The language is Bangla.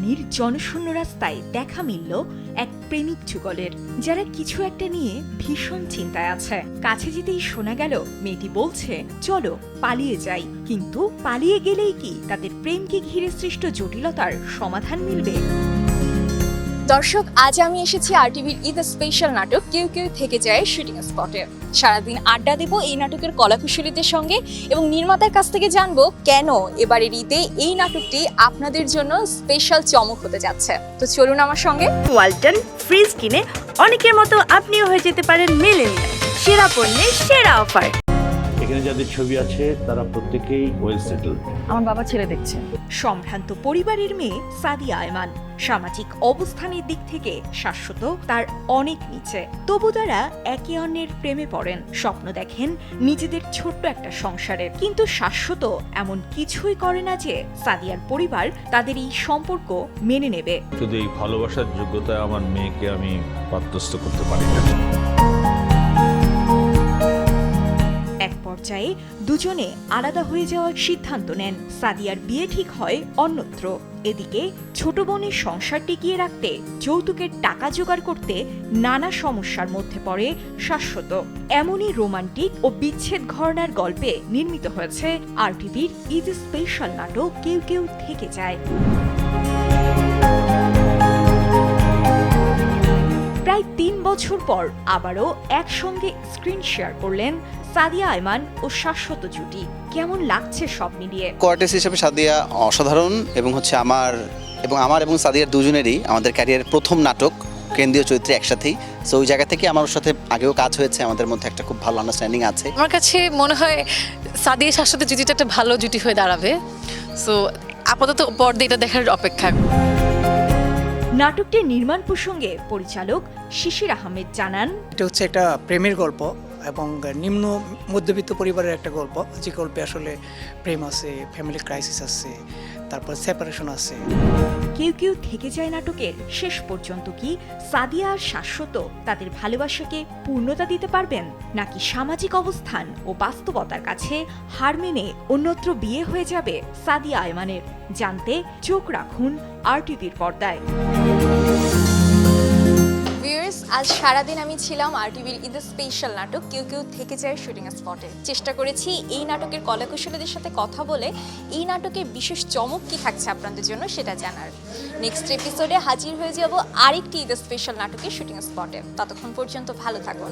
রাজধানীর জনশূন্য রাস্তায় দেখা মিলল এক প্রেমিক যুগলের, যারা কিছু একটা নিয়ে ভীষণ চিন্তায় আছে। কাছে যেতেই শোনা গেল মেয়েটি বলছে, চলো পালিয়ে যাই। কিন্তু পালিয়ে গেলেই কি তাদের প্রেমকে ঘিরে সৃষ্ট জটিলতার সমাধান মিলবে? দর্শক, আজ আমি এসেছি আরটিভির ঈদ স্পেশাল নাটক কেউ কেউ থেকে যায় শুটিং স্পটে। সারাদিন আড্ডা দেব এই নাটকের কলাকুশলীদের সঙ্গে এবং নির্মাতার কাছ থেকে জানবো কেন এবারের ঈদে এই নাটকটি আপনাদের জন্য স্পেশাল চমক হতে যাচ্ছে। তো চলুন আমার সঙ্গে। ওয়ালটন ফ্রিজ কিনে অনেকের মতো আপনিও হয়ে যেতে পারেন মিলেনিয়াল। সেরা পণ্যের সেরা অফার। এখানে যাদের ছবি আছে তারা প্রত্যেকেই ওয়েল সেটেল। আমার বাবা ছেলে দেখছে। সম্ভ্রান্ত পরিবারের মেয়ে সাদিয়া আয়মান সামাজিক অবস্থানের দিক থেকে শাশ্বত তার অনেক নিচে, তবু তারা একে অন্যের প্রেমে পড়েন, স্বপ্ন দেখেন নিজেদের ছোট্ট একটা সংসারের। কিন্তু শাশ্বত এমন কিছুই করে না যে সাদিয়ার পরিবার তাদের এই সম্পর্ক মেনে নেবে। শুধু এই ভালোবাসার যোগ্যতায় আমার মেয়েকে আমি পাত্রস্থ করতে পারি না। এক পর্যায়ে দুজনে আলাদা হয়ে যাওয়ার সিদ্ধান্ত নেন। সাদিয়ার বিয়ে ঠিক হয় অন্যত্র। এদিকে ছোট বোনের সংসার টিকিয়ে রাখতে যৌতুকের টাকা জোগাড় করতে নানা সমস্যার মধ্যে পড়ে শাশ্বত। এমনই রোমান্টিক ও বিচ্ছেদ ঘরানার গল্পে নির্মিত হয়েছে আরটিভির ঈদ স্পেশাল নাটক কেউ কেউ থেকে যায়। প্রায় ৩ বছর পর আবারও একসঙ্গে স্ক্রিন শেয়ার করলেন সাদিয়া আয়মান ও শাশ্বত জুটি। কেমন লাগছে সব মিলিয়ে? কোয়ার্টেস হিসেবে সাদিয়া অসাধারণ এবং আমার এবং সাদিয়ার দুজনেরই আমাদের ক্যারিয়ারের প্রথম নাটক কেন্দ্রীয় চরিত্রে একসাথেই। সো ওই জায়গা থেকে আমার ওর সাথে আগেও কাজ হয়েছে, আমাদের মধ্যে একটা খুব ভালো আন্ডারস্ট্যান্ডিং আছে। আমার কাছে মনে হয় সাদিয়ার শাশ্বতের জুটিটা একটা ভালো জুটি হয়ে দাঁড়াবে। সো আপাতত পর্দা এটা দেখার অপেক্ষা। নাটকটির নির্মাণ প্রসঙ্গে পরিচালক শিশির আহমেদ জানান, এটা হচ্ছে একটা প্রেমের গল্প এবং নিম্ন মধ্যবিত্ত পরিবারের একটা গল্প, যে গল্পে আসলে প্রেম আছে, ফ্যামিলি ক্রাইসিস আছে, তারপর সেপারেশন আছে। কেউ কেউ থেকে যায় নাটকের শেষ পর্যন্ত কি সাদিয়া আর শাশ্বত তাদের ভালোবাসাকে পূর্ণতা দিতে পারবেন, নাকি সামাজিক অবস্থান ও বাস্তবতার কাছে হার মেনে অন্যত্র বিয়ে হয়ে যাবে সাদিয়া আয়মানের? জানতে চোখ রাখুন আরটিভির পর্দায়। আজ সারাদিন আমি ছিলাম আরটিভির ঈদ স্পেশাল নাটক কেউ কেউ থেকে যায় শুটিং স্পটে। চেষ্টা করেছি এই নাটকের কলাকুশলীদের সাথে কথা বলে এই নাটকের বিশেষ চমক কি থাকছে আপনাদের জন্য সেটা জানার। নেক্সট এপিসোডে হাজির হয়ে যাব আরেকটি ঈদ স্পেশাল নাটকের শুটিং স্পটে। ততক্ষণ পর্যন্ত ভালো থাকুন।